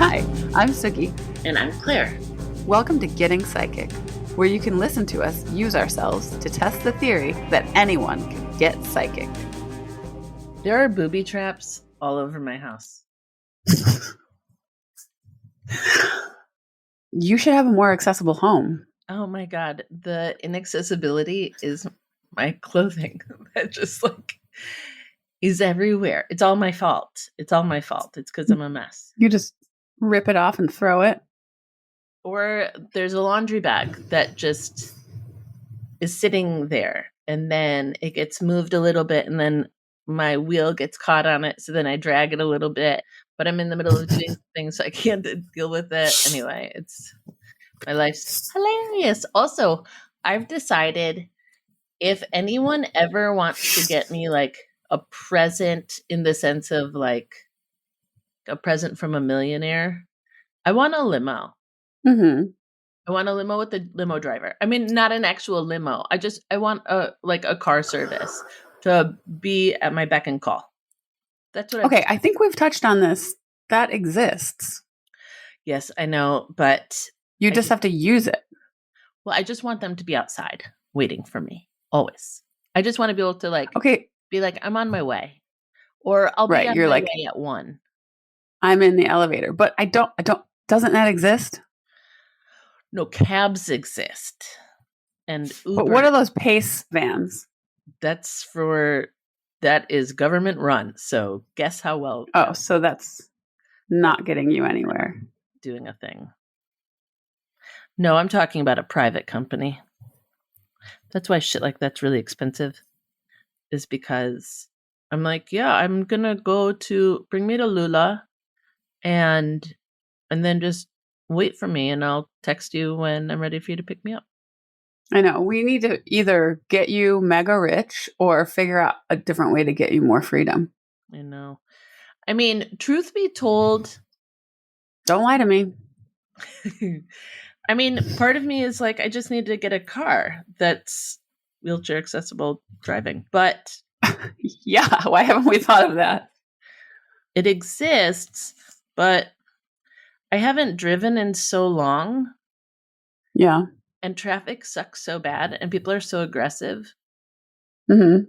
Hi, I'm Suki. And I'm Claire. Welcome to Getting Psychic, where you can listen to us use ourselves to test the theory that anyone can get psychic. There are booby traps all over my house. You should have a more accessible home. Oh my God. The inaccessibility is my clothing. That just is everywhere. It's all my fault. It's because I'm a mess. You just rip it off and throw it. Or there's a laundry bag that just is sitting there and then it gets moved a little bit and then my wheel gets caught on it. So then I drag it a little bit, but I'm in the middle of doing things so I can't deal with it. Anyway, my life's hilarious. Also, I've decided if anyone ever wants to get me a present in the sense of a present from a millionaire, I want a limo. Mm-hmm. I want a limo with a limo driver. I mean, not an actual limo. I want a car service to be at my beck and call. That's what. Okay, I think we've touched on this. That exists. Yes, I know, but you just have to use it. Well, I just want them to be outside waiting for me always. I just want to be able to be like, I'm on my way, or I'll be on my way at 1. I'm in the elevator, but I don't. Doesn't that exist? No, cabs exist, and Uber. But what are those Pace vans? That is government run. So guess how well. Oh, so that's not getting you anywhere. Doing a thing. No, I'm talking about a private company. That's why shit like that's really expensive. Is because I'm like, yeah, I'm gonna go to bring me to Lula, and then just wait for me, and I'll text you when I'm ready for you to pick me up. I know. We need to either get you mega rich or figure out a different way to get you more freedom. I know. I mean, truth be told, don't lie to me. I mean, part of me is like, I just need to get a car that's wheelchair accessible driving. But yeah, why haven't we thought of that? It exists, but I haven't driven in so long. Yeah. And traffic sucks so bad and people are so aggressive that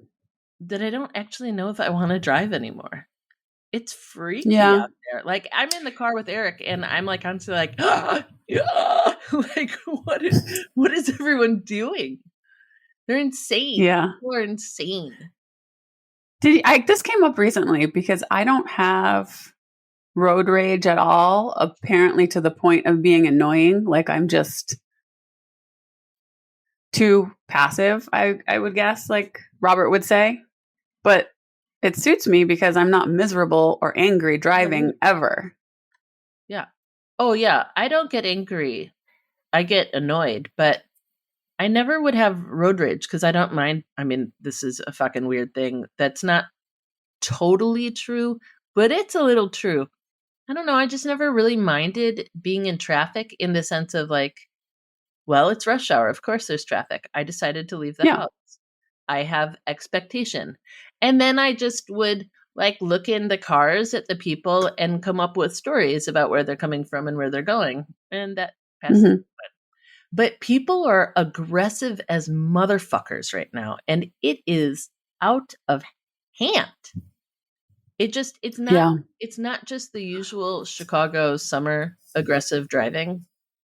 I don't actually know if I want to drive anymore. It's freaky out there. Like, I'm in the car with Eric and I'm constantly yeah. What is everyone doing? They're insane. Yeah. People are insane. This came up recently because I don't have road rage at all, apparently to the point of being annoying. Like, I'm just too passive, I would guess, like Robert would say. But it suits me because I'm not miserable or angry driving ever. Yeah. Oh, yeah. I don't get angry. I get annoyed, but I never would have road rage because I don't mind. I mean, this is a fucking weird thing. That's not totally true, but it's a little true. I don't know. I just never really minded being in traffic in the sense of well, it's rush hour. Of course there's traffic. I decided to leave the house. I have expectation. And then I just would look in the cars at the people and come up with stories about where they're coming from and where they're going. And that passes. But people are aggressive as motherfuckers right now. And it is out of hand. It's not just the usual Chicago summer aggressive driving.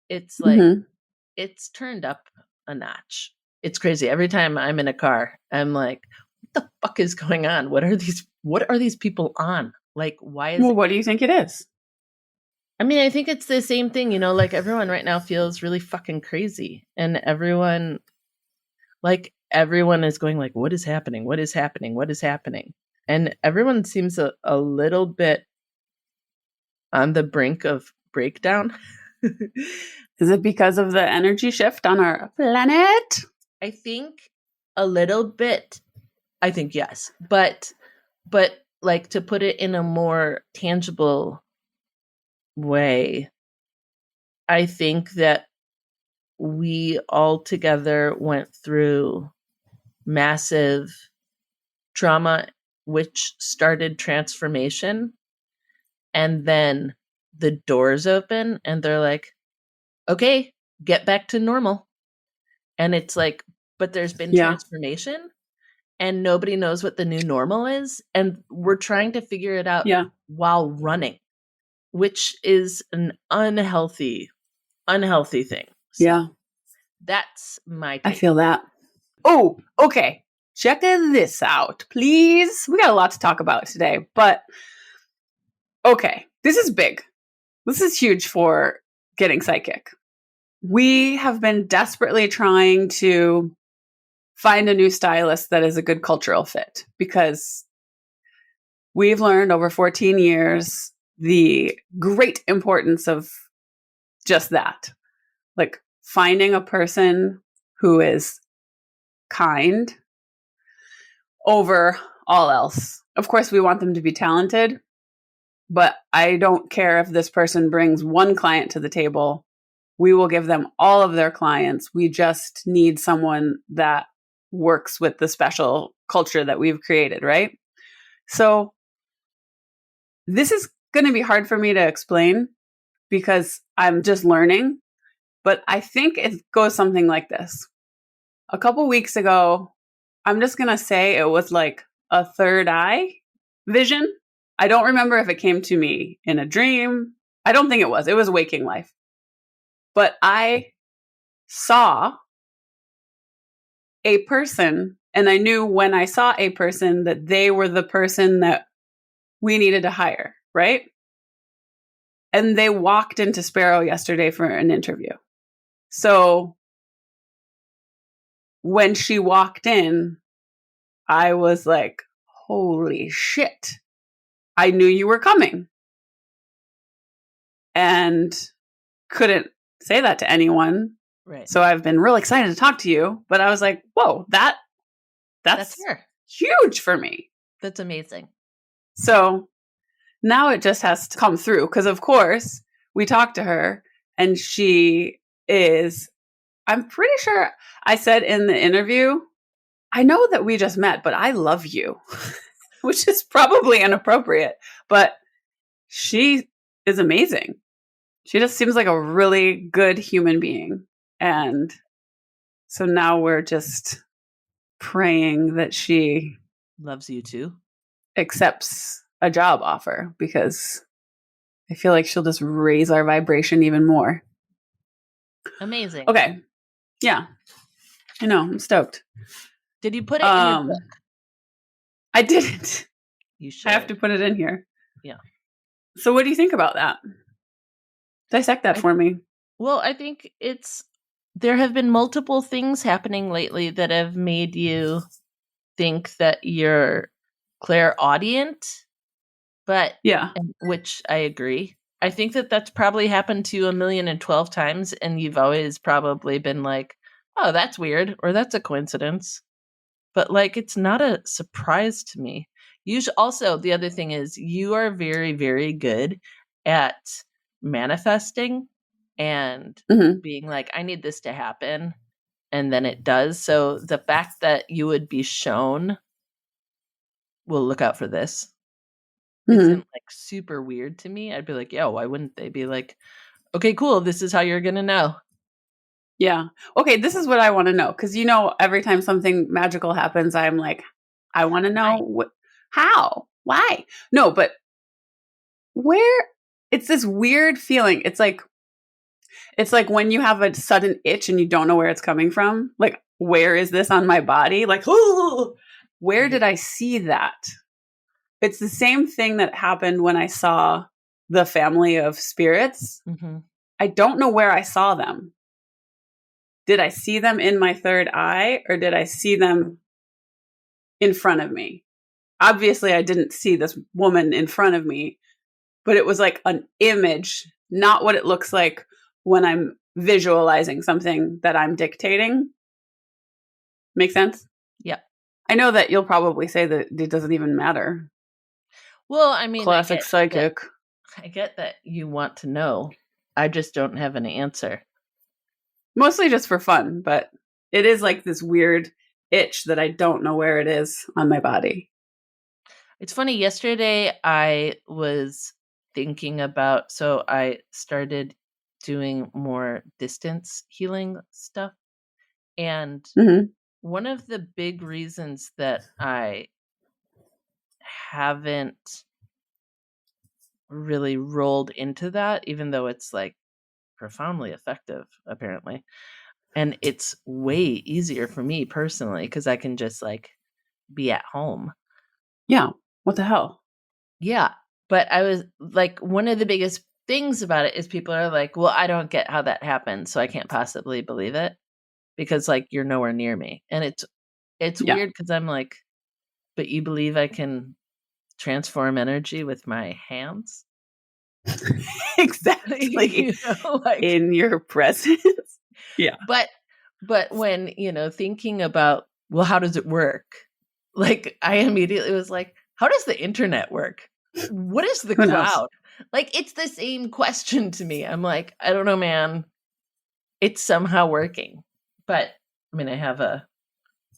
It's it's turned up a notch. It's crazy. Every time I'm in a car, I'm like, what the fuck is going on? What are these people on? Why is what do you think it is? I mean, I think it's the same thing, everyone right now feels really fucking crazy. And everyone is going what is happening? What is happening? What is happening? And everyone seems a little bit on the brink of breakdown. Is it because of the energy shift on our planet? I think a little bit. I think yes. But to put it in a more tangible way, I think that we all together went through massive trauma, which started transformation. And then the doors open and they're like, okay, get back to normal. And it's like, but there's been Yeah. transformation and nobody knows what the new normal is. And we're trying to figure it out Yeah. while running, which is an unhealthy thing. So Yeah. that's my I take. feel that. Oh, okay. Check this out, please. We got a lot to talk about today, but okay. This is big. This is huge for getting psychic. We have been desperately trying to find a new stylist that is a good cultural fit because we've learned over 14 years the great importance of just that. Like finding a person who is kind over all else. Of course, we want them to be talented, but I don't care if this person brings one client to the table. We will give them all of their clients. We just need someone that works with the special culture that we've created, right? So this is going to be hard for me to explain because I'm just learning, but I think it goes something like this. A couple weeks ago, I'm just going to say it was like a third eye vision. I don't remember if it came to me in a dream. I don't think it was. It was waking life. But I saw a person, and I knew when I saw a person that they were the person that we needed to hire, right? And they walked into Sparrow yesterday for an interview. So when she walked in, I was like, holy shit. I knew you were coming. And couldn't say that to anyone. Right. So I've been real excited to talk to you, but I was like, whoa, that's her. huge for me. That's amazing. So now it just has to come through because, of course, we talked to her and she is, I'm pretty sure I said in the interview, I know that we just met, but I love you, which is probably inappropriate, but she is amazing. She just seems like a really good human being. And so now we're just praying that she loves you too, accepts a job offer because I feel like she'll just raise our vibration even more. Amazing. Okay. Yeah. I know. I'm stoked. Did you put it in your book? I didn't. You should. I have to put it in here. Yeah. So what do you think about that? Dissect that for me. Well, I think there have been multiple things happening lately that have made you think that you're clairaudient, but yeah, which I agree. I think that that's probably happened to you 1,012 times, and you've always probably been like, oh, that's weird, or that's a coincidence. But like, it's not a surprise to me. Also, the other thing is you are very, very good at manifesting and being like, I need this to happen. And then it does. So the fact that you would be shown, we'll look out for this, isn't like super weird to me. I'd be like, yo, why wouldn't they be like, okay, cool, this is how you're going to know. Yeah. Okay, this is what I want to know. Because, every time something magical happens, I'm like, I want to know how, why. No, but where, it's this weird feeling. It's like when you have a sudden itch and you don't know where it's coming from. Like, where is this on my body? Like, oh, where did I see that? It's the same thing that happened when I saw the family of spirits. Mm-hmm. I don't know where I saw them. Did I see them in my third eye or did I see them in front of me? Obviously, I didn't see this woman in front of me, but it was like an image, not what it looks like when I'm visualizing something that I'm dictating. Make sense? Yeah. I know that you'll probably say that it doesn't even matter. Well, I mean, classic psychic. I get that you want to know. I just don't have an answer. Mostly just for fun, but it is like this weird itch that I don't know where it is on my body. It's funny. Yesterday, I was thinking about, so I started doing more distance healing stuff. And Mhm. one of the big reasons that I haven't really rolled into that, even though it's like profoundly effective, apparently. And it's way easier for me personally because I can just like be at home. Yeah. What the hell? Yeah. But I was like, one of the biggest things about it is people are like, well, I don't get how that happened. So I can't possibly believe it because like you're nowhere near me. And it's Yeah. weird because I'm like, but you believe I can transform energy with my hands? Exactly. Like, In your presence. Yeah. but when, thinking about, well, how does it work? Like, I immediately was like, how does the internet work? What is the Who knows? cloud? Like, it's the same question to me. I'm like, I don't know, man. It's somehow working. But I mean, I have a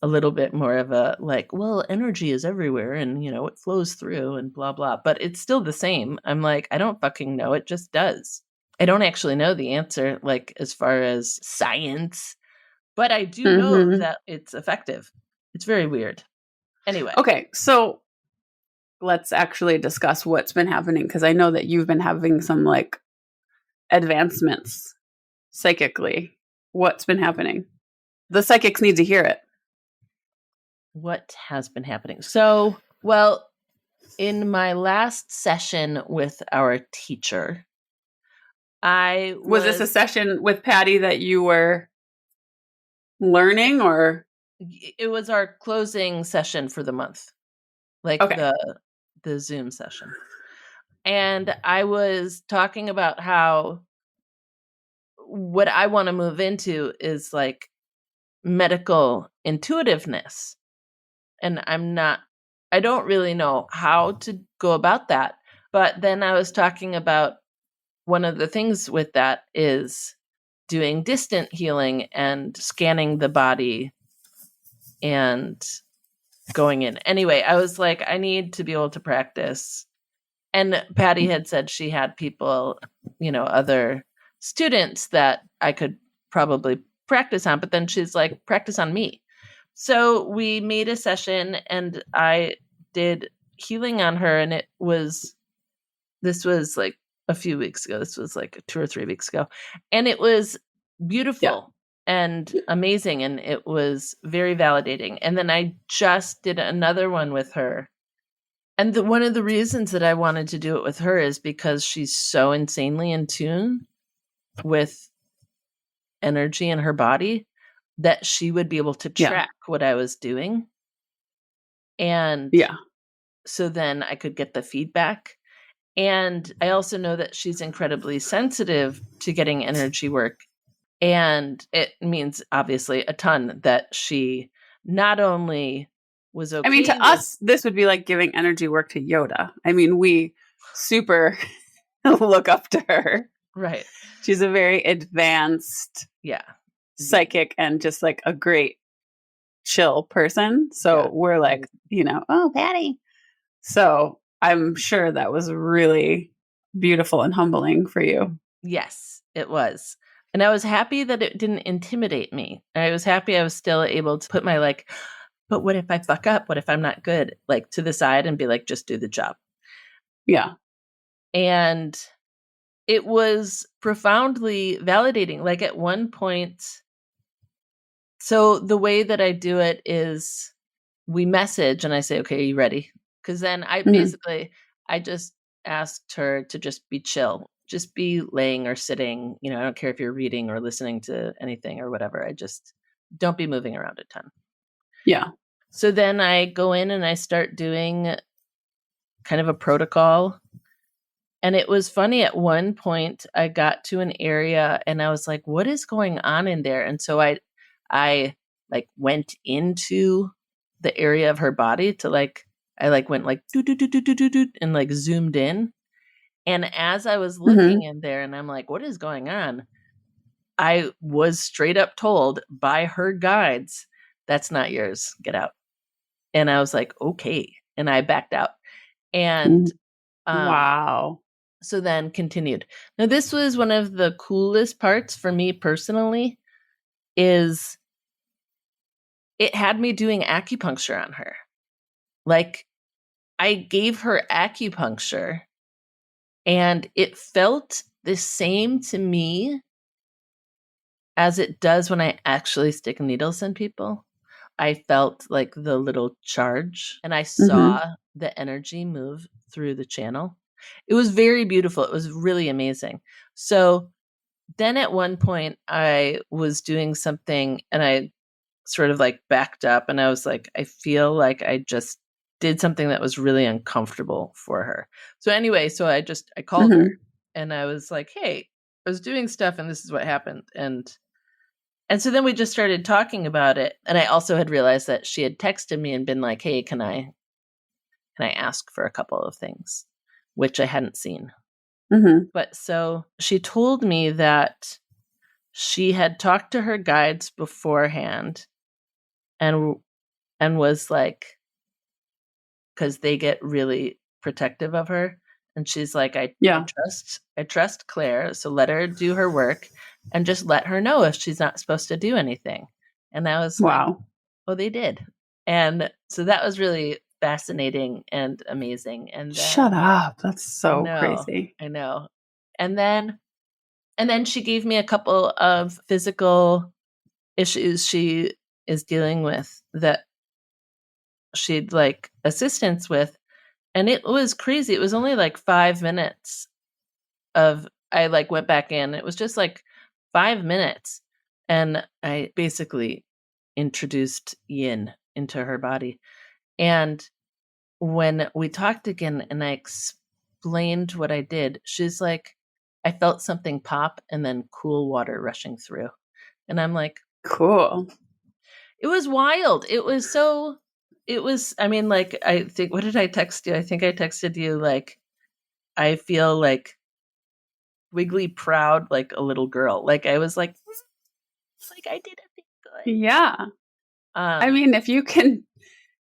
little bit more of a like, well, energy is everywhere and, it flows through and blah, blah. But it's still the same. I'm like, I don't fucking know. It just does. I don't actually know the answer, like, as far as science, but I do know Mhm. that it's effective. It's very weird. Anyway, Okay, so let's actually discuss what's been happening because I know that you've been having some like advancements psychically. What's been happening? The psychics need to hear it. what has been happening? So, well, in my last session with our teacher, I Was this a was, session with Patty that you were learning or it was our closing session for the month, like okay. the Zoom session. And I was talking about how what I want to move into is like medical intuitiveness. And I don't really know how to go about that. But then I was talking about one of the things with that is doing distant healing and scanning the body and going in. Anyway, I was like, I need to be able to practice. And Patty had said she had people, other students that I could probably practice on, but then she's like, practice on me. So we made a session and I did healing on her, and this was like a few weeks ago. This was like 2 or 3 weeks ago. And it was Yeah. beautiful and amazing. And it was very validating. And then I just did another one with her. And one of the reasons that I wanted to do it with her is because she's so insanely in tune with energy in her body that she would be able to Yeah. track what I was doing. And Yeah. so then I could get the feedback. And I also know that she's incredibly sensitive to getting energy work. And it means obviously a ton that she not only was I mean, okay to with, us, this would be like giving energy work to Yoda. I mean, we super look up to her. right. She's a very advanced Yeah. psychic and just like a great chill person. Yeah. So we're like, oh, Patty. So I'm sure that was really beautiful and humbling for you. Yes, it was. And I was happy that it didn't intimidate me. I was happy I was still able to put my like, but what if I fuck up? What if I'm not good? Like to the side and be like, just do the job. Yeah. And it was profoundly validating. Like at one point, so the way that I do it is we message and I say, okay, are you ready? Because then Mhm. I just asked her to just be chill, just be laying or sitting. I don't care if you're reading or listening to anything or whatever. I just don't be moving around a ton. Yeah. So then I go in and I start doing kind of a protocol. And it was funny at one point I got to an area and I was like, what is going on in there? And so I like went into the area of her body to like I like went like do do do do do do do and like zoomed in. And as I was looking Hmm. in there and I'm like, what is going on? I was straight up told by her guides, that's not yours. Get out. And I was like, okay. And I backed out. And um Wow. So then continued. Now, this was one of the coolest parts for me personally, is it had me doing acupuncture on her. Like, I gave her acupuncture and it felt the same to me as it does when I actually stick needles in people. I felt like the little charge and I Mm-hmm. saw the energy move through the channel. It was very beautiful. It was really amazing. So then at one point I was doing something and I sort of like backed up and I was like, I feel like I just did something that was really uncomfortable for her. So anyway, so I called her Mm-hmm. and I was like, hey, I was doing stuff and this is what happened. And so then we just started talking about it. And I also had realized that she had texted me and been like, hey, can I ask for a couple of things, which I hadn't seen. Mm-hmm. But so she told me that she had talked to her guides beforehand and was like, because they get really protective of her. And she's like, Yeah. I trust Claire, so let her do her work and just let her know if she's not supposed to do anything. And I was like, Wow. oh, they did. And so that was really fascinating and amazing. And Shut then up. That's I so know, crazy. I know. And then she gave me a couple of physical issues she is dealing with that she'd like assistance with. And it was crazy. It was only like 5 minutes of I like went back in. It was just like 5 minutes. And I basically introduced yin into her body. And when we talked again and I explained what I did, she's like, I felt something pop and then cool water rushing through. And I'm like, Cool. it was wild. I mean, like, I think, what did I text you? I think I texted you, like, I feel like wiggly proud, like a little girl. Like, I was like, I did a thing good. Yeah. I Um, mean, if you can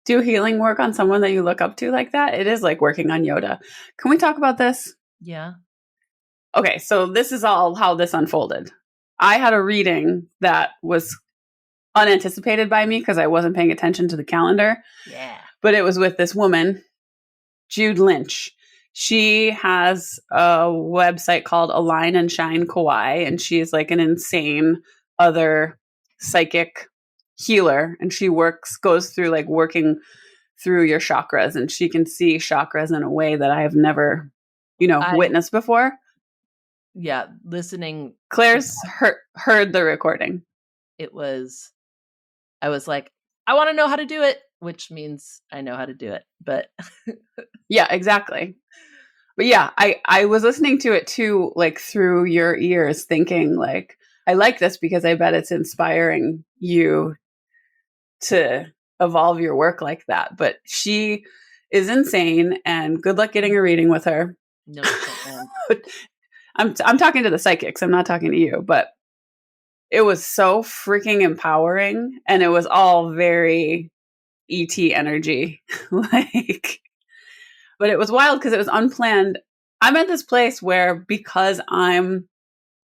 do healing work on someone that you look up to like that, it is like working on Yoda. Can we talk about this? yeah. Okay, so this is all how this unfolded. I had a reading that was unanticipated by me because I wasn't paying attention to the calendar, Yeah. but it was with this woman, Jude Lynch. She has a website called Align and Shine Kawaii, and she's like an insane other psychic healer. And she goes through like working through your chakras, and she can see chakras in a way that I have never, I, witnessed before. yeah, listening, Claire's heard the recording. I was like, I want to know how to do it, which means I know how to do it. But Yeah, exactly. But yeah, I was listening to it too, like through your ears, thinking like, I like this because I bet it's inspiring you to evolve your work like that. But she is insane, and good luck getting a reading with her. no shit, man. I'm talking to the psychics. I'm not talking to you, but it was so freaking empowering, and it was all very ET energy. Like, but it was wild because it was unplanned. I'm at this place where, because I'm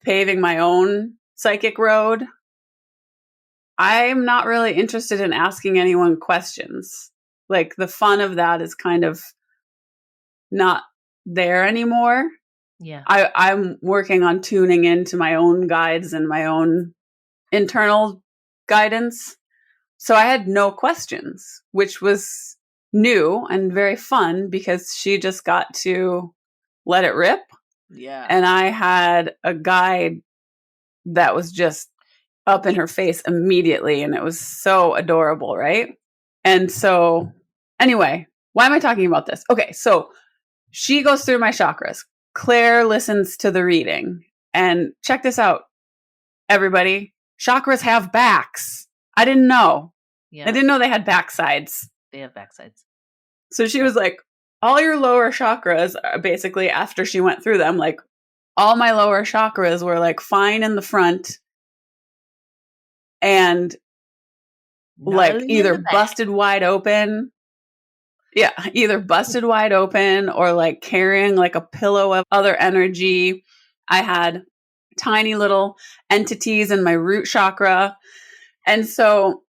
paving my own psychic road, I'm not really interested in asking anyone questions. Like, the fun of that is kind of not there anymore. Yeah. I'm working on tuning into my own guides and my own internal guidance. So I had no questions, which was new and very fun because she just got to let it rip. Yeah. And I had a guide that was just up in her face immediately. And it was so adorable, right? And so, anyway, why am I talking about this? Okay, so she goes through my chakras. Claire listens to the reading. And check this out, everybody. Chakras have backs. I didn't know. Yeah. I didn't know they had backsides. They have backsides. So she was like, all your lower chakras, basically, after she went through them, like, all my lower chakras were like fine in the front and like either busted wide open. Yeah, either busted wide open or like carrying like a pillow of other energy. I had tiny little entities in my root chakra. And so,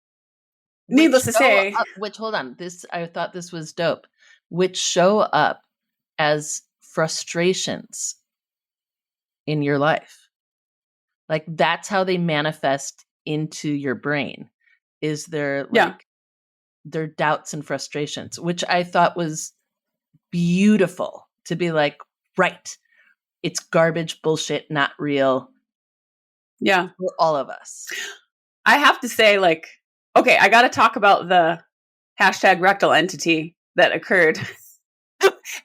needless to say, hold on, I thought this was dope, which show up as frustrations in your life. Like that's how they manifest into your brain. Is there like their doubts and frustrations, which I thought was beautiful to be like, right, it's garbage, bullshit, not real. Yeah. For all of us. I have to say, like, okay, I got to talk about the hashtag rectal entity that occurred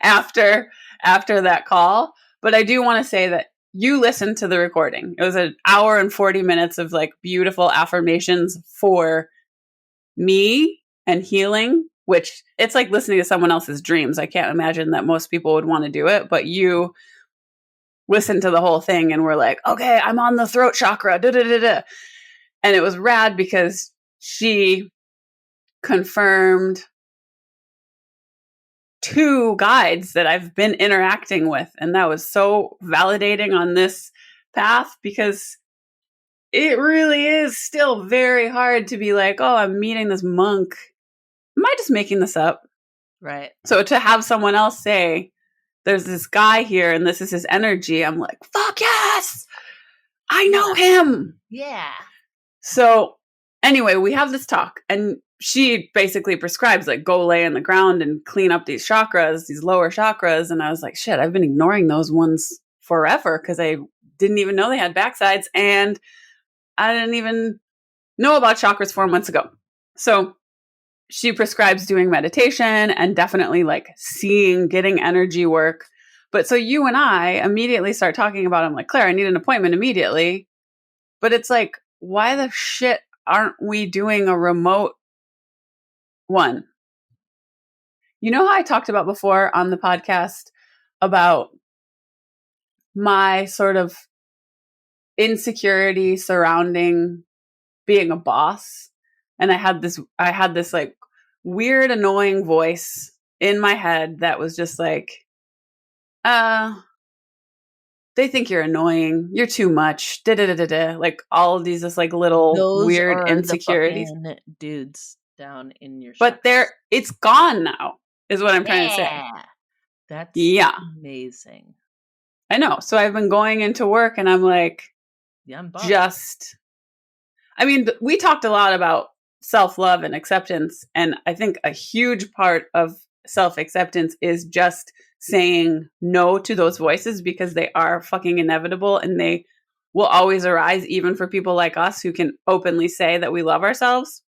after that call. But I do want to say that you listened to the recording. It was an hour and 40 minutes of like beautiful affirmations for me and healing, which it's like listening to someone else's dreams. I can't imagine that most people would want to do it, but you listened to the whole thing and were like, okay, I'm on the throat chakra. Da, da, da, da. And it was rad because she confirmed 2 guides that I've been interacting with. And that was so validating on this path because it really is still very hard to be like, oh, I'm meeting this monk. Am I just making this up? Right. So to have someone else say, there's this guy here and this is his energy, I'm like, fuck yes! I know him! Yeah. So anyway, we have this talk and she basically prescribes like go lay on the ground and clean up these chakras, these lower chakras. And I was like, shit, I've been ignoring those ones forever because I didn't even know they had backsides and I didn't even know about chakras 4 months ago. So she prescribes doing meditation and definitely like getting energy work. But so you and I immediately start talking about, I'm like, Claire, I need an appointment immediately. But it's like, why the shit aren't we doing a remote one? You know how I talked about before on the podcast about my sort of insecurity surrounding being a boss? And I had this like weird, annoying voice in my head that was just like, they think you're annoying. You're too much. Da-da-da-da-da. Like all of these, just like little Those weird are insecurities. The fucking dudes down in your. But it's gone now, is what I'm trying to say. That's amazing. I know. So I've been going into work, and I'm like, I mean, we talked a lot about self-love and acceptance, and I think a huge part of self-acceptance is just saying no to those voices because they are fucking inevitable and they will always arise even for people like us who can openly say that we love ourselves.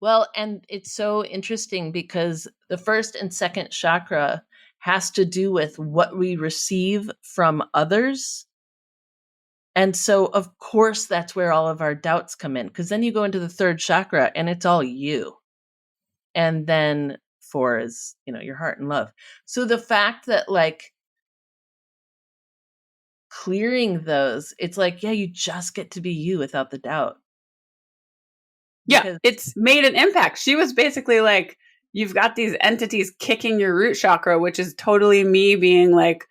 Well, and it's so interesting because the first and second chakra has to do with what we receive from others. And so, of course, that's where all of our doubts come in, because then you go into the third chakra and it's all you. And then 4 is, your heart and love. So the fact that like clearing those, it's like, yeah, you just get to be you without the doubt. Yeah, it's made an impact. She was basically like, you've got these entities kicking your root chakra, which is totally me being like,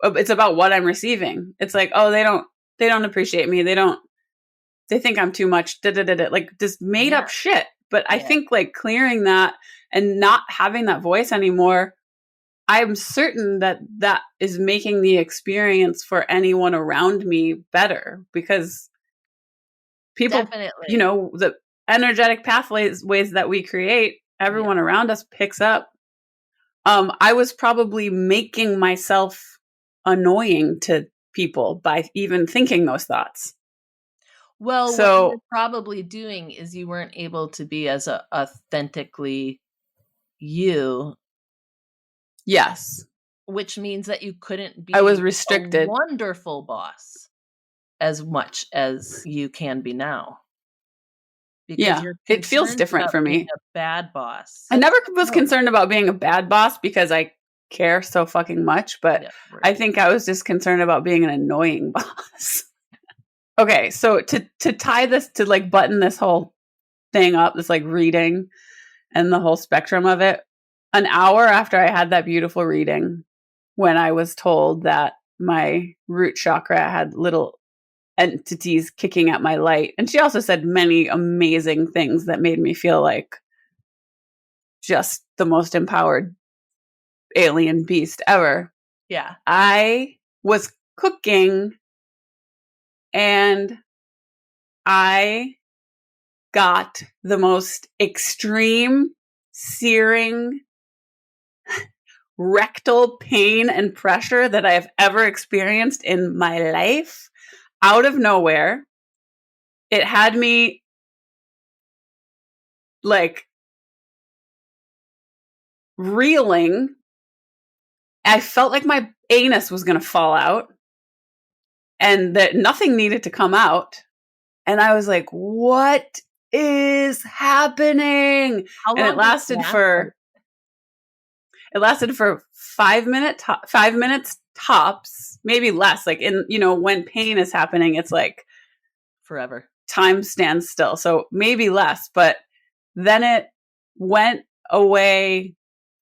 it's about what I'm receiving. It's like, oh, they don't appreciate me. They think I'm too much. Like just made up shit. But I think like clearing that and not having that voice anymore, I'm certain that is making the experience for anyone around me better because people, definitely, the energetic pathways that we create, everyone around us picks up. I was probably making myself annoying to people by even thinking those thoughts. Well, so, what you're probably doing is you weren't able to be as authentically you. Yes. Which means that you couldn't be I was restricted. A wonderful boss as much as you can be now. Because it feels different for me. A bad boss. I never was concerned about being a bad boss because I care so fucking much, but I think I was just concerned about being an annoying boss. Okay, so to tie this, to like button this whole thing up, this like reading and the whole spectrum of it, an hour after I had that beautiful reading, when I was told that my root chakra had little entities kicking at my light. And she also said many amazing things that made me feel like just the most empowered alien beast ever. Yeah. I was cooking and I got the most extreme searing rectal pain and pressure that I have ever experienced in my life out of nowhere. It had me like reeling. I felt like my anus was going to fall out and that nothing needed to come out. And I was like, what is happening? How And long it lasted for 5 minutes tops, maybe less. Like when pain is happening, it's like forever. Time stands still. So maybe less, but then it went away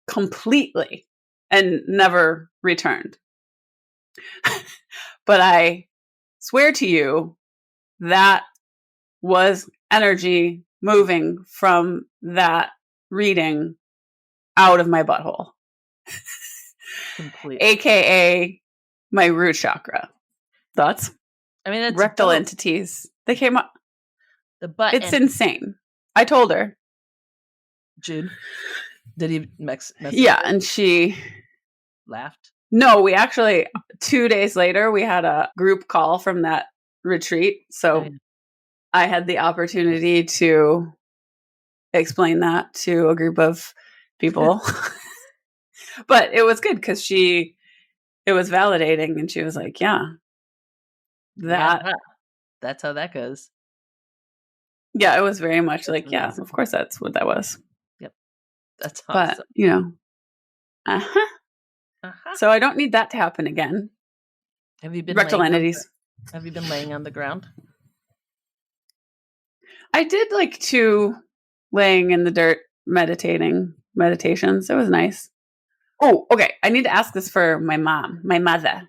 completely and never returned. But I swear to you, that was energy moving from that reading out of my butthole. Completely. AKA my root chakra. Thoughts? I mean, that's rectal dope. entities. They came up. The butt. It's insane. I told her. Jude, did he mess Yeah, and she laughed? No, we actually 2 days later we had a group call from that retreat. So I had the opportunity to explain that to a group of people. But it was good because it was validating, and she was like, yeah, that's how that goes. Yeah, it was very much like, yeah, of course that's what that was. Yep. That's awesome. But, so I don't need that to happen again. Have you been rectal entities? Have you been laying on the ground? I did like 2 laying in the dirt meditations. It was nice. Oh, okay. I need to ask this for my mother.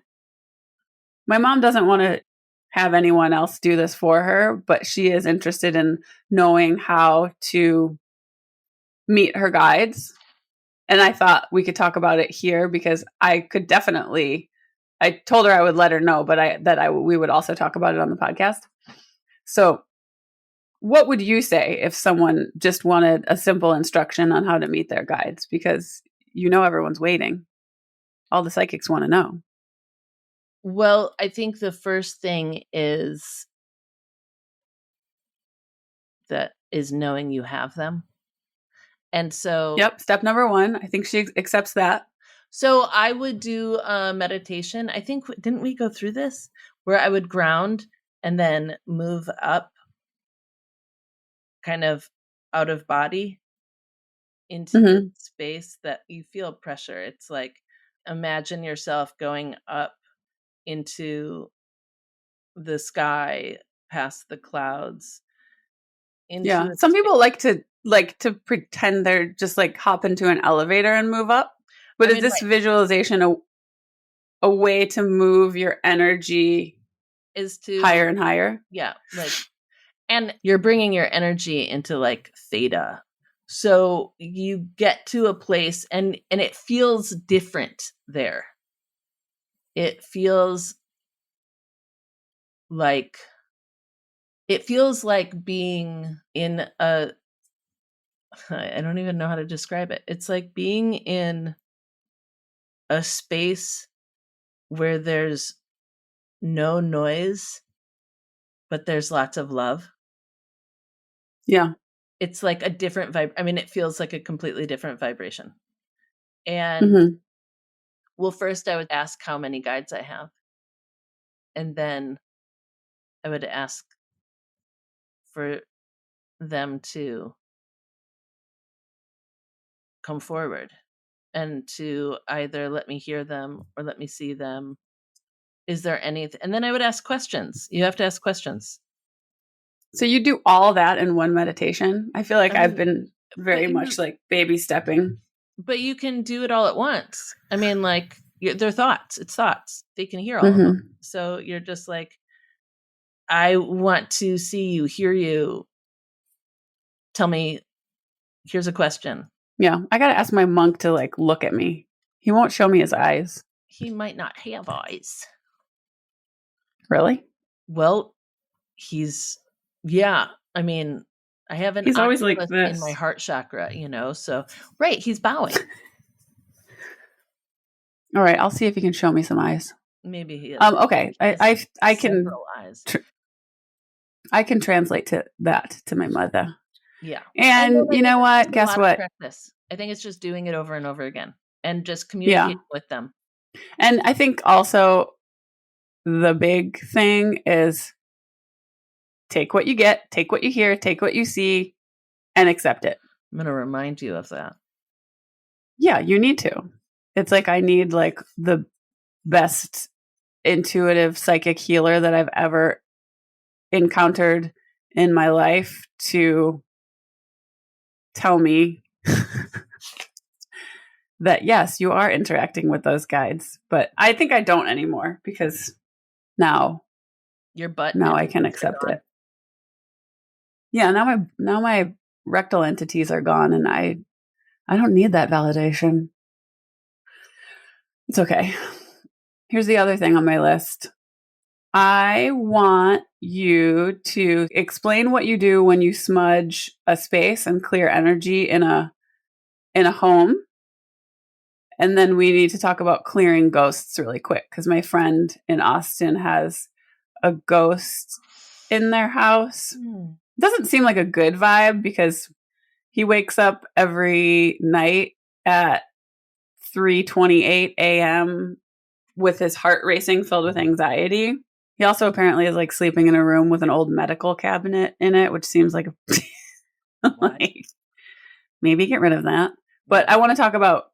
My mom doesn't want to have anyone else do this for her, but she is interested in knowing how to meet her guides. And I thought we could talk about it here because I could definitely, I told her I would let her know, but we would also talk about it on the podcast. So what would you say if someone just wanted a simple instruction on how to meet their guides? Because everyone's waiting. All the psychics want to know. Well, I think the first thing is knowing you have them. And so... Yep, step number 1. I think she accepts that. So I would do a meditation. I think, didn't we go through this? Where I would ground and then move up kind of out of body into the space that you feel pressure. It's like, imagine yourself going up into the sky, past the clouds. Some people like to pretend they're just like hop into an elevator and move up. But is this visualization a way to move your energy is to higher and higher? Yeah, and you're bringing your energy into like theta. So you get to a place and it feels different there. It feels like being in I don't even know how to describe it. It's like being in a space where there's no noise, but there's lots of love. Yeah. It's like a different vibe. I mean, it feels like a completely different vibration. And well, first I would ask how many guides I have. And then I would ask for them to come forward and to either let me hear them or let me see them. Is there anything? And then I would ask questions. You have to ask questions. So you do all that in one meditation? I feel like I've been very much like baby stepping. But you can do it all at once. I mean, like, they're thoughts. It's thoughts. They can hear all of them. So you're just like, I want to see you, hear you. Tell me, here's a question. Yeah, I gotta ask my monk to like look at me. He won't show me his eyes. He might not have eyes. Really? Well, yeah. I mean, I have an He's always like octopus in my this. heart chakra, so right, he's bowing. All right, I'll see if he can show me some eyes. Maybe he is. Okay, He has I can several eyes. I can translate that to my mother. Yeah. And you know what? Guess what? Practice. I think it's just doing it over and over again and just communicating with them. And I think also the big thing is take what you get, take what you hear, take what you see, and accept it. I'm going to remind you of that. Yeah, you need to. It's like I need like the best intuitive psychic healer that I've ever encountered in my life to tell me that yes, you are interacting with those guides. But I think I don't anymore because now I can accept it. Yeah, now my rectal entities are gone and I don't need that validation. It's okay. Here's the other thing on my list. I want you to explain what you do when you smudge a space and clear energy in a home. And then we need to talk about clearing ghosts really quick because my friend in Austin has a ghost in their house. It doesn't seem like a good vibe because he wakes up every night at 3:28 a.m. with his heart racing, filled with anxiety. He also apparently is like sleeping in a room with an old medical cabinet in it, which seems like like maybe get rid of that. But I want to talk about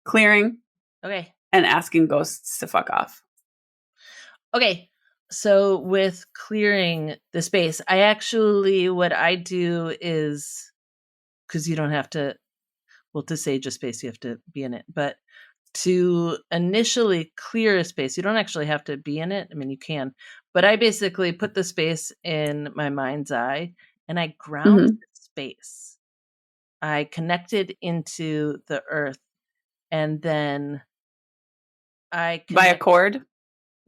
clearing, okay, and asking ghosts to fuck off. Okay, so with clearing the space, what I do is, because you don't have to, to sage a space, you have to be in it. But to initially clear a space, you don't actually have to be in it. I mean, you can. But I basically put the space in my mind's eye and I ground the space. I connect it into the earth and then by a cord.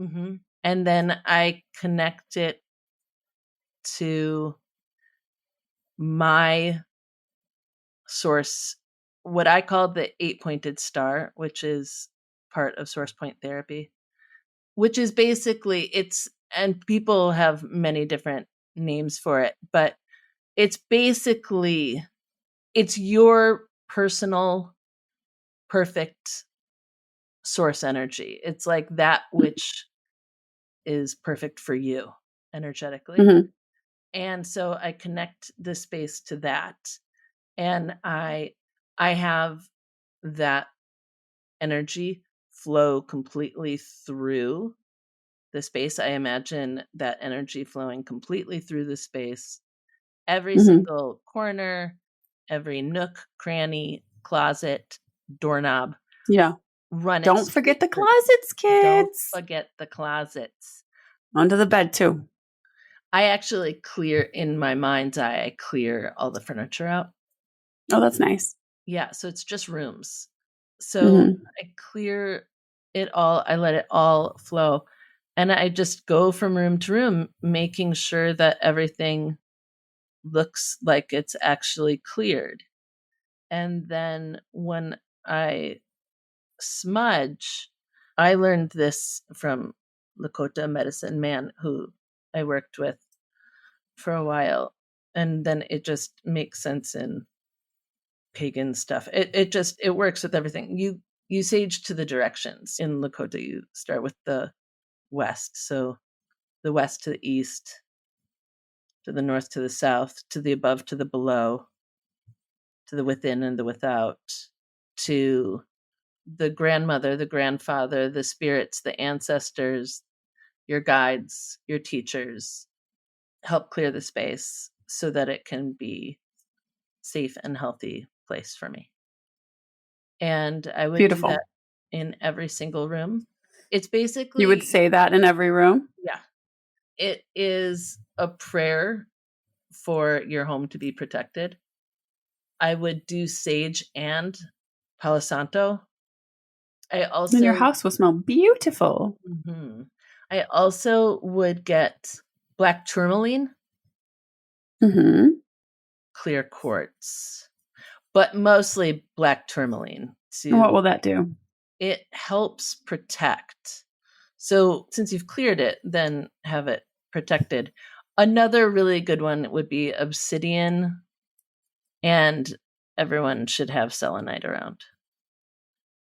Mm-hmm. And then I connect it to my source, what I call the 8-pointed star, which is part of source point therapy, which is basically and people have many different names for it, but it's basically, it's your personal perfect source energy. It's like that which is perfect for you energetically. Mm-hmm. And so I connect the space to that. And I have that energy flow completely through the space. I imagine that energy flowing completely through the space, every single corner, every nook, cranny, closet, doorknob. Yeah. Don't forget the closets, kids. Don't forget the closets. Under the bed, too. I actually clear, in my mind's eye, I clear all the furniture out. Oh, that's nice. Yeah, so it's just rooms. So I clear it all, I let it all flow. And I just go from room to room, making sure that everything looks like it's actually cleared. And then when I smudge, I learned this from Lakota medicine man who I worked with for a while. And then it just makes sense in pagan stuff. It works with everything. You sage to the directions. In Lakota, you start with the west. So the west to the east, to the north to the south, to the above to the below, to the within and the without, to the grandmother, the grandfather, the spirits, the ancestors, your guides, your teachers. Help clear the space so that it can be safe and healthy place for me. And I would do Beautiful. that in every single room. It's You would basically, say that in every room? yeah, it is a prayer for your home to be protected. I would do sage and Palo Santo. I Then your also, house will smell beautiful. mhm. I also would get black tourmaline, Mm-hmm. clear quartz, but mostly black tourmaline. And what To will that do? It helps protect. So since you've cleared it, then have it protected. Another really good one would be obsidian, and everyone should have selenite around.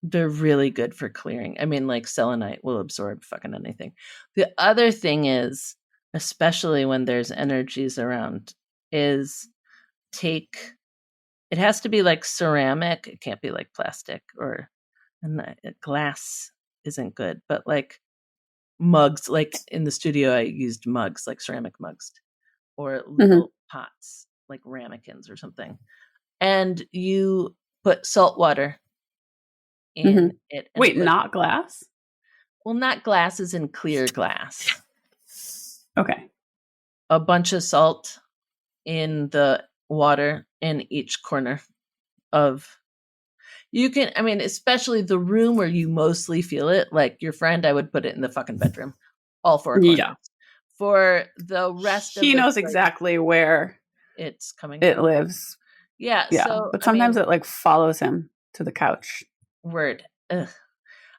They're really good for clearing. I mean, like selenite will absorb fucking anything. The other thing is, especially when there's energies around, is take it has to be like ceramic. It can't be like plastic or glass isn't good, but like mugs, like in the studio, I used mugs, like ceramic mugs or Mm-hmm. little pots, like ramekins or something. And you put salt water Mm-hmm. in it and Wait, put, not glass? well, not glass, as in clear glass, Okay. a bunch of salt in the water in each corner of, you can, I mean, especially the room where you mostly feel it, like your friend, I would put it in the fucking bedroom, all four Yeah. corners. For the rest of He the knows place, exactly where it's coming it from. lives. Yeah. Yeah. So, But I mean, sometimes it like follows him to the couch word. Ugh.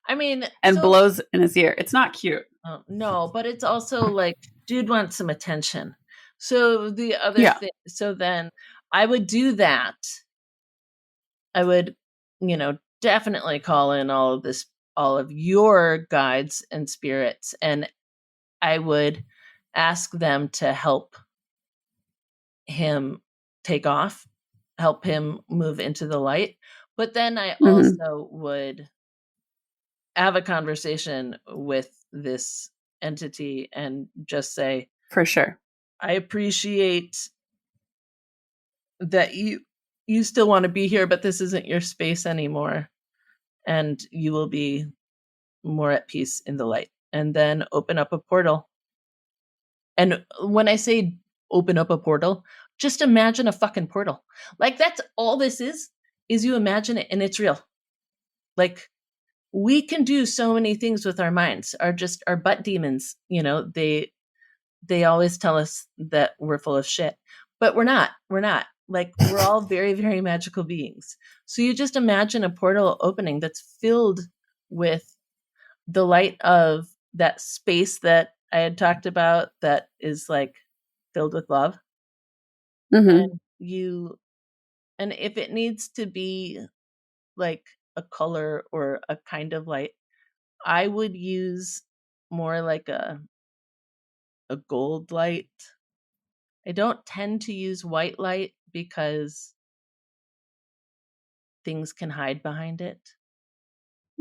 I mean, and so, blows in his ear. It's not cute. no, but it's also like, dude wants some attention. So the other Yeah. thing, so then I would do that. I would, definitely call in all of your guides and spirits, and I would ask them to help him take off, help him move into the light. But then I Mm-hmm. also would have a conversation with this entity and just say, For sure. I appreciate that you still want to be here, but this isn't your space anymore, and you will be more at peace in the light. And then open up a portal. And when I say open up a portal, just imagine a fucking portal. Like that's all this is you imagine it and it's real. Like we can do so many things with our minds. Our butt demons, they always tell us that we're full of shit. But we're not. We're not. Like we're all very, very magical beings. So you just imagine a portal opening that's filled with the light of that space that I had talked about that is like filled with love. Mm-hmm. And if it needs to be like a color or a kind of light, I would use more like a gold light. I don't tend to use white light because things can hide behind it.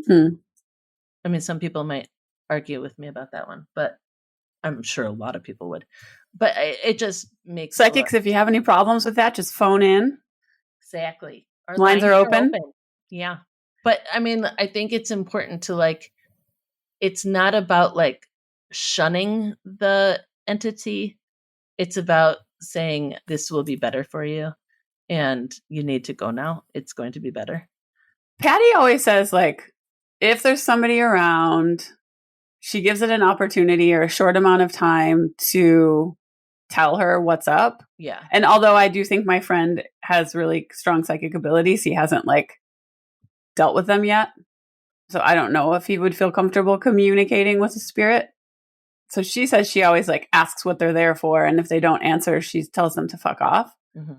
Mm-hmm. I mean, some people might argue with me about that one, but I'm sure a lot of people would. But it just makes a lot. Psychics, if you have any problems with that, just phone in. Exactly. Our Lines are open. Yeah. But I mean, I think it's important to like, it's not about like shunning the entity. It's about saying, this will be better for you. And you need to go now. It's going to be better. Patty always says, like, if there's somebody around, she gives it an opportunity or a short amount of time to tell her what's up. Yeah. And although I do think my friend has really strong psychic abilities, he hasn't like dealt with them yet. So I don't know if he would feel comfortable communicating with a spirit. So she says she always like asks what they're there for. And if they don't answer, she tells them to fuck off. Mm-hmm.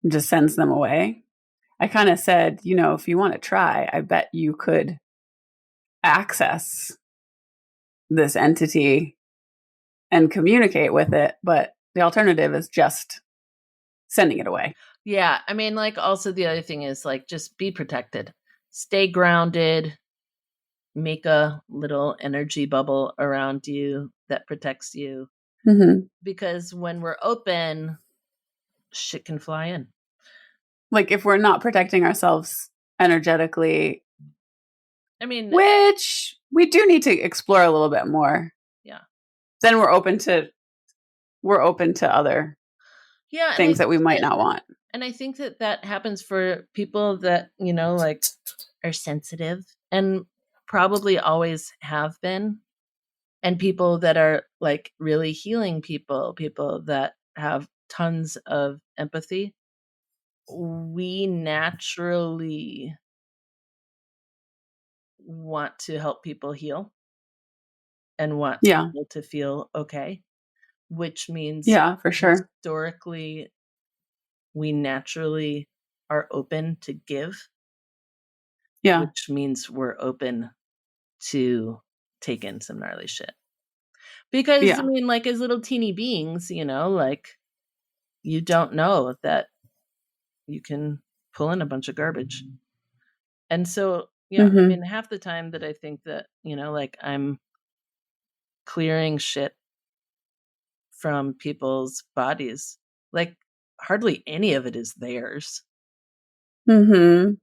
And just sends them away. I kind of said, if you want to try, I bet you could access this entity and communicate with it. But the alternative is just sending it away. Yeah. I mean, like, also the other thing is like, just be protected, stay grounded, make a little energy bubble around you that protects you. Mm-hmm. Because when we're open, shit can fly in. Like if we're not protecting ourselves energetically, I mean, which we do need to explore a little bit more. Yeah. Then we're open to other things that we might not want. And I think that happens for people that, like are sensitive and probably always have been. And people that are like really healing people that have tons of empathy. We naturally want to help people heal and want people to feel okay, which means for sure. Historically, we naturally are open to give. Yeah. Which means we're open to take in some gnarly shit. Because, I mean, like, as little teeny beings, like, you don't know that you can pull in a bunch of garbage. And so, I mean, half the time that I think that, like, I'm clearing shit from people's bodies, like, hardly any of it is theirs. Man,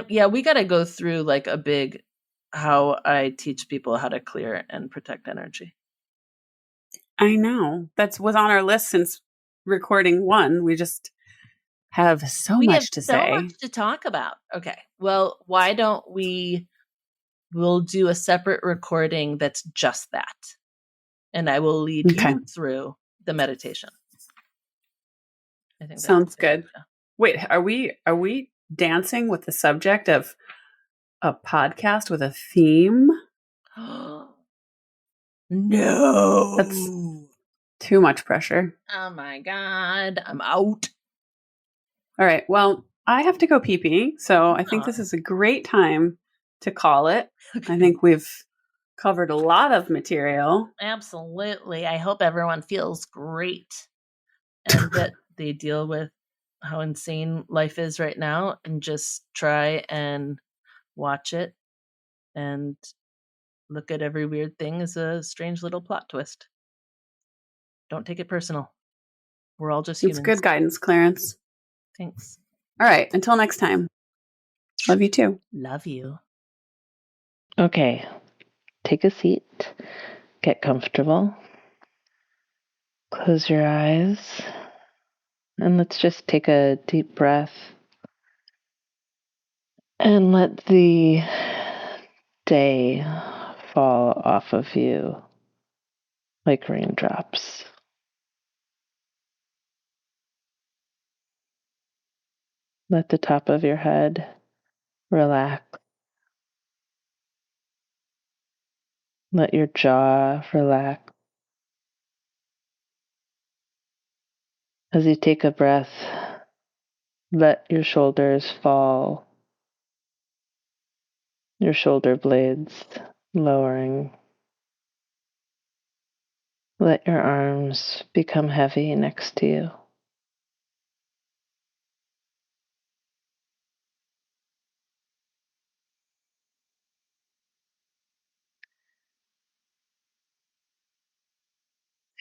yeah, we got to go through like a big how I teach people how to clear and protect energy. I know. That was on our list since recording 1. We just have so much to say. Much to talk about. Okay. Well, why don't we'll do a separate recording that's just that. And I will lead you through the meditation. I think sounds good. Wait, are we dancing with the subject of a podcast with a theme? No. That's too much pressure. Oh my God. I'm out. All right. Well, I have to go pee-pee, so I think this is a great time to call it. Okay. I think we've covered a lot of material. Absolutely. I hope everyone feels great and that they deal with how insane life is right now and just try and watch it and look at every weird thing as a strange little plot twist. Don't take it personal. We're all just humans. It's good guidance, Clarence. Thanks. All right. Until next time. Love you too. Love you. Okay. Take a seat. Get comfortable. Close your eyes. And let's just take a deep breath. And let the day fall off of you like raindrops. Let the top of your head relax. Let your jaw relax. As you take a breath, let your shoulders fall, your shoulder blades lowering. Let your arms become heavy next to you.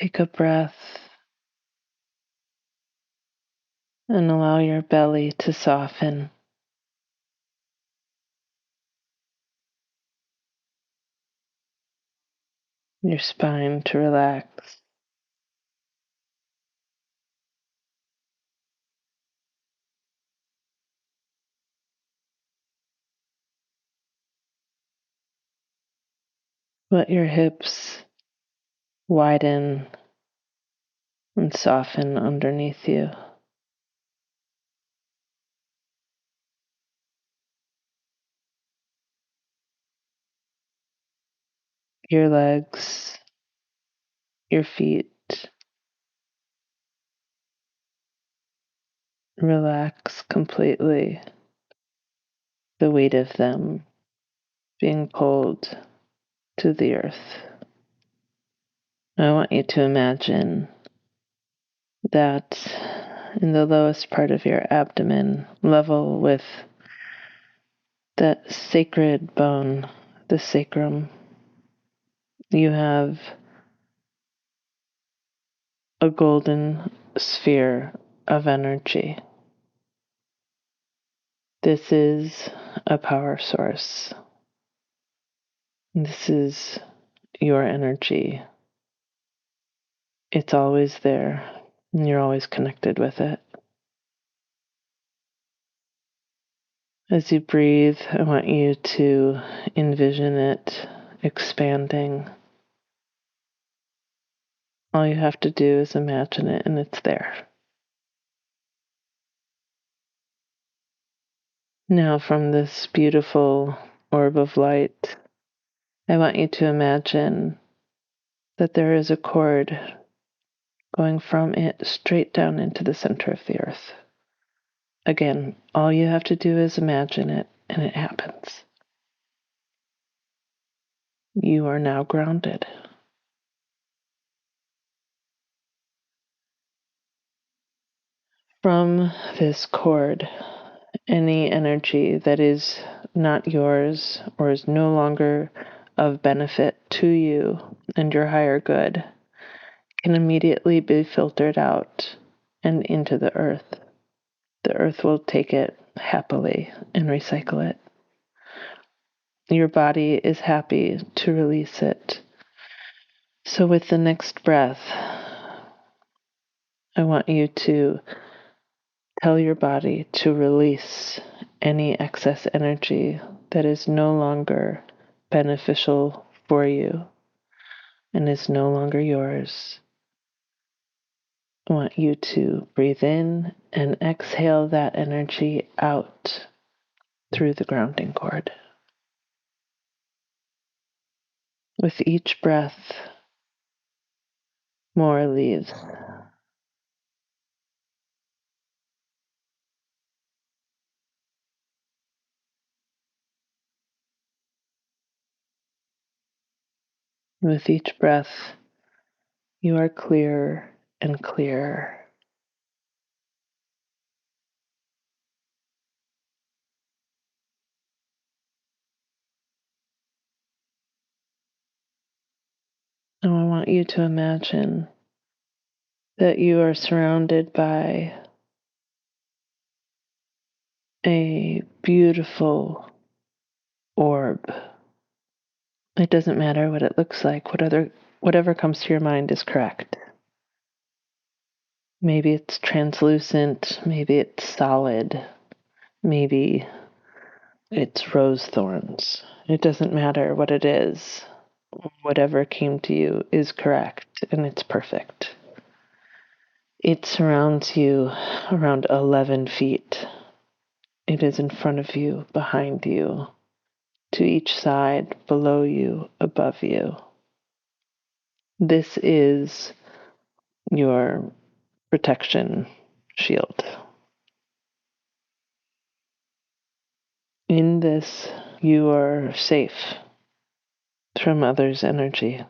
Take a breath and allow your belly to soften. Your spine to relax. Let your hips widen and soften underneath you. Your legs, your feet, relax completely. The weight of them being pulled to the earth. I want you to imagine that in the lowest part of your abdomen, level with that sacred bone, the sacrum, you have a golden sphere of energy. This is a power source. This is your energy. It's always there, and you're always connected with it. As you breathe, I want you to envision it expanding. All you have to do is imagine it, and it's there. Now, from this beautiful orb of light, I want you to imagine that there is a cord going from it straight down into the center of the earth. Again, all you have to do is imagine it, and it happens. You are now grounded. From this cord, any energy that is not yours or is no longer of benefit to you and your higher good can immediately be filtered out and into the earth. The earth will take it happily and recycle it. Your body is happy to release it. So with the next breath, I want you to tell your body to release any excess energy that is no longer beneficial for you and is no longer yours. I want you to breathe in and exhale that energy out through the grounding cord. With each breath, more leaves. With each breath, you are clearer and clearer. And I want you to imagine that you are surrounded by a beautiful orb. It doesn't matter what it looks like, whatever comes to your mind is correct. Maybe it's translucent, maybe it's solid, maybe it's rose thorns. It doesn't matter what it is. Whatever came to you is correct and it's perfect. It surrounds you around 11 feet. It is in front of you, behind you, to each side, below you, above you. This is your protection shield. In this, you are safe from others' energy.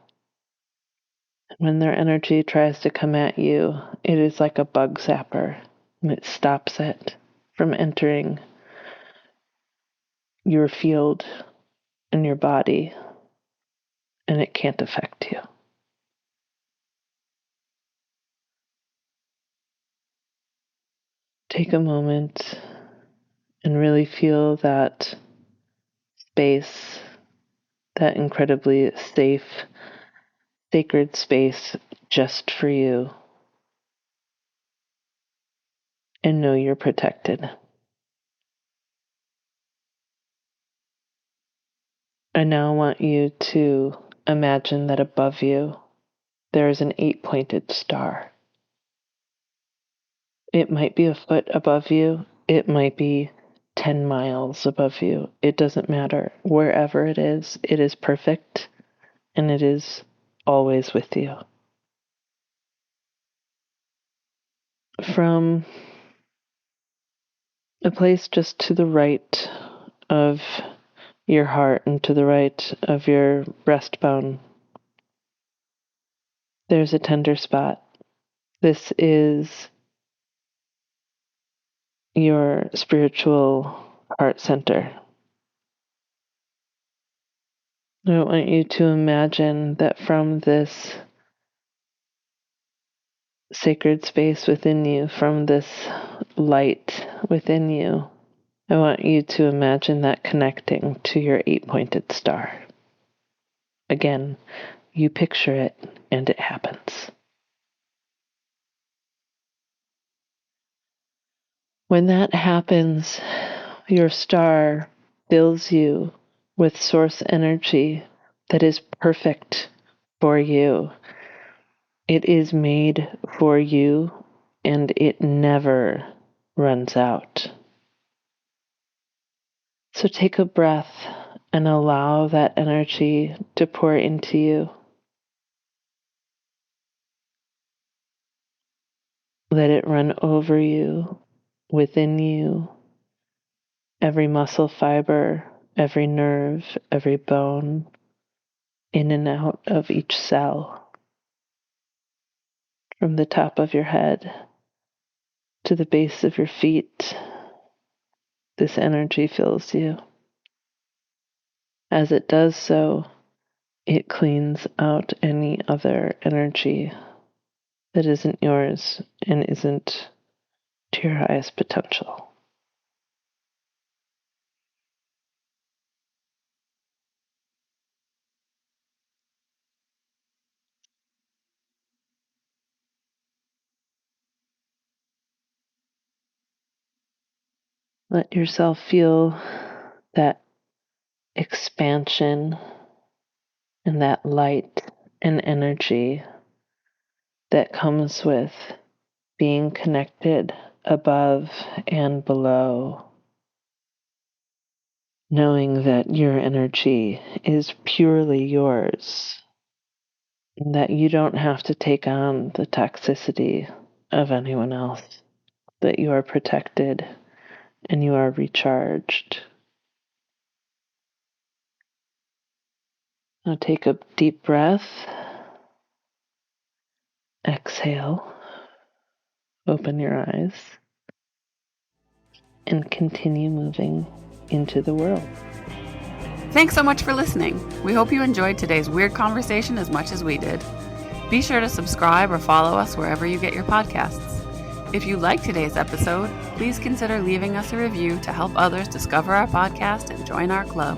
When their energy tries to come at you, it is like a bug zapper, and it stops it from entering your field and your body, and it can't affect you. Take a moment and really feel that space, that incredibly safe, sacred space just for you, and know you're protected. I now want you to imagine that above you there is an 8-pointed star. It might be a foot above you, it might be 10 miles above you. It doesn't matter. Wherever it is perfect, and it is always with you. From a place just to the right of your heart and to the right of your breastbone, there's a tender spot. This is your spiritual heart center. I want you to imagine that from this sacred space within you, from this light within you, I want you to imagine that connecting to your 8-pointed star. Again, you picture it and it happens. When that happens, your star fills you with source energy that is perfect for you. It is made for you and it never runs out. So take a breath and allow that energy to pour into you. Let it run over you, within you, every muscle fiber, every nerve, every bone, in and out of each cell, from the top of your head to the base of your feet. This energy fills you. As it does so, it cleans out any other energy that isn't yours and isn't to your highest potential. Let yourself feel that expansion and that light and energy that comes with being connected above and below, knowing that your energy is purely yours, and that you don't have to take on the toxicity of anyone else, that you are protected and you are recharged. Now take a deep breath, exhale, open your eyes, and continue moving into the world. Thanks so much for listening. We hope you enjoyed today's weird conversation as much as we did. Be sure to subscribe or follow us wherever you get your podcasts. If you liked today's episode, please consider leaving us a review to help others discover our podcast and join our club.